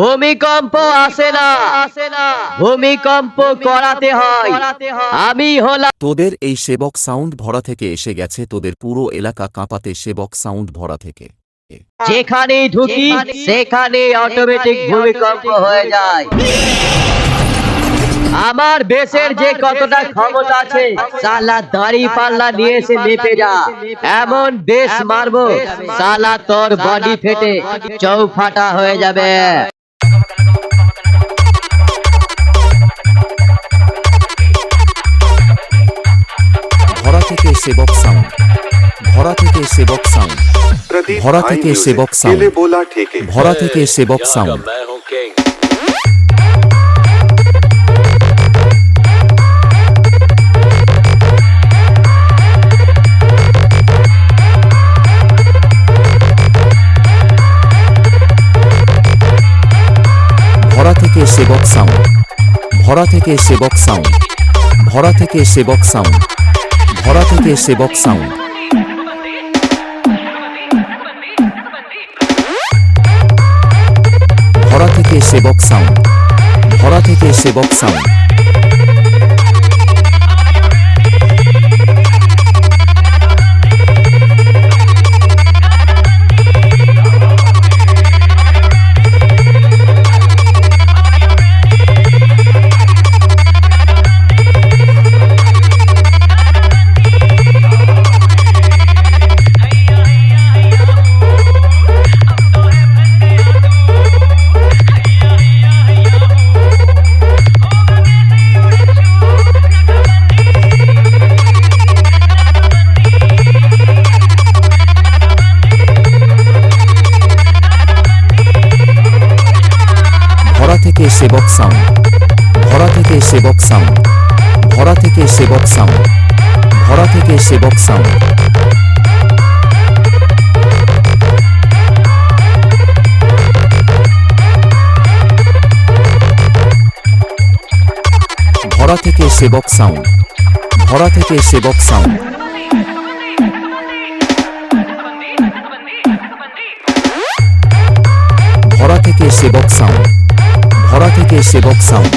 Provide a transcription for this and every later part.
ভূমিকম্প আসে না, ভূমিকম্প করাতে হয়। আমি হলাম তোদের এই সেবক সাউন্ড ভরা থেকে এসে গেছে, তোদের পুরো এলাকা কাঁপাতে সেবক সাউন্ড ভরা থেকে। যেখানেই ঢুকি সেখানে অটোমেটিক ভূমিকম্প হয়ে যায়। আমার বেশের যে কতটা ক্ষমতা আছে, সালা দাড়ি পাল্লা নিয়ে এসে মেপে যা, এমন বেশ মারবো সালা তোর বডি ফেটে চৌফাটা হয়ে যাবে। ভরা থেকে সেবক সাউন্ড, ভরা থেকে সেবক সাউন্ড, ভরা থেকে সেবক সাউন্ড, ভরা থেকে সেবক সাউন্ড। ভরা থেকে সেবক সাউন্ড, ভরা থেকে সেবক সাউন্ড, ভরা থেকে সেবক সাউন্ড, ভরা থেকে সেবক সাউন্ড। ভরা থেকে সেবক সাউন্ড, ভরা থেকে সেবক সাউন্ড। ভরা থেকে সেবক সাউন্ড, ভরা থেকে সেবক সাউন্ড, ভরা থেকে সেবক সাউন্ড, ভরা থেকে সেবক সাউন্ড। ভরা থেকে সেবক সাউন্ড, ভরা থেকে সেবক সাউন্ড। ভরা থেকে সেবক সাউন্ড, ভরা থেকে সেবক সাউন্ড।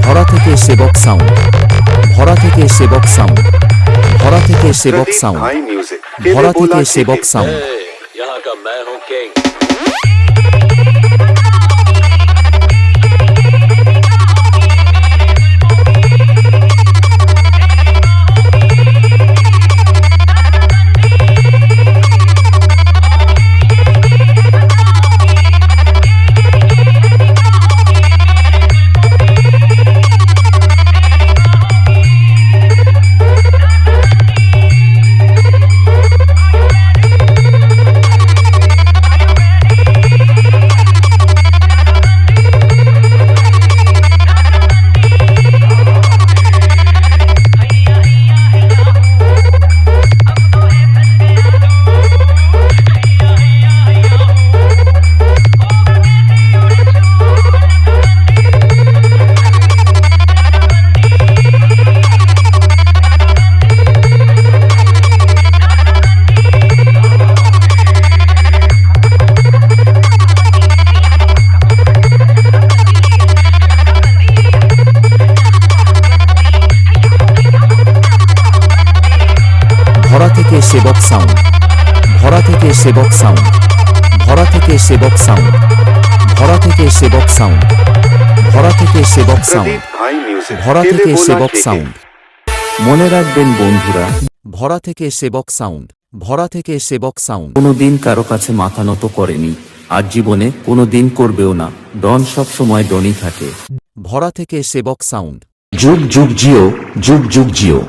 ভরা থেকে সেবক সাউন্ড, ভরা থেকে সেবক সাউন্ড, ভরা থেকে সেবক সাউন্ড, ভরা থেকে সেবক সাউন্ড। यहाँ का मैं हूँ किंग। ভরা থেকে সেবক সাউন্ড, ভরা থেকে সেবক সাউন্ড, ভরা থেকে সেবক সাউন্ড, ভরা থেকে সেবক সাউন্ড, ভরা থেকে সেবক সাউন্ড, ভরা থেকে সেবক সাউন্ড। মনে রাখবেন বন্ধুরা, ভরা থেকে সেবক সাউন্ড, ভরা থেকে সেবক সাউন্ড কোনোদিন কারো কাছে মাথা নত করেনি, আর জীবনে কোনোদিন করবেও না। ডন সব সময় ডনই থাকে। ভরা থেকে সেবক সাউন্ড। যুগ যুগ জিও, যুগ যুগ জিও।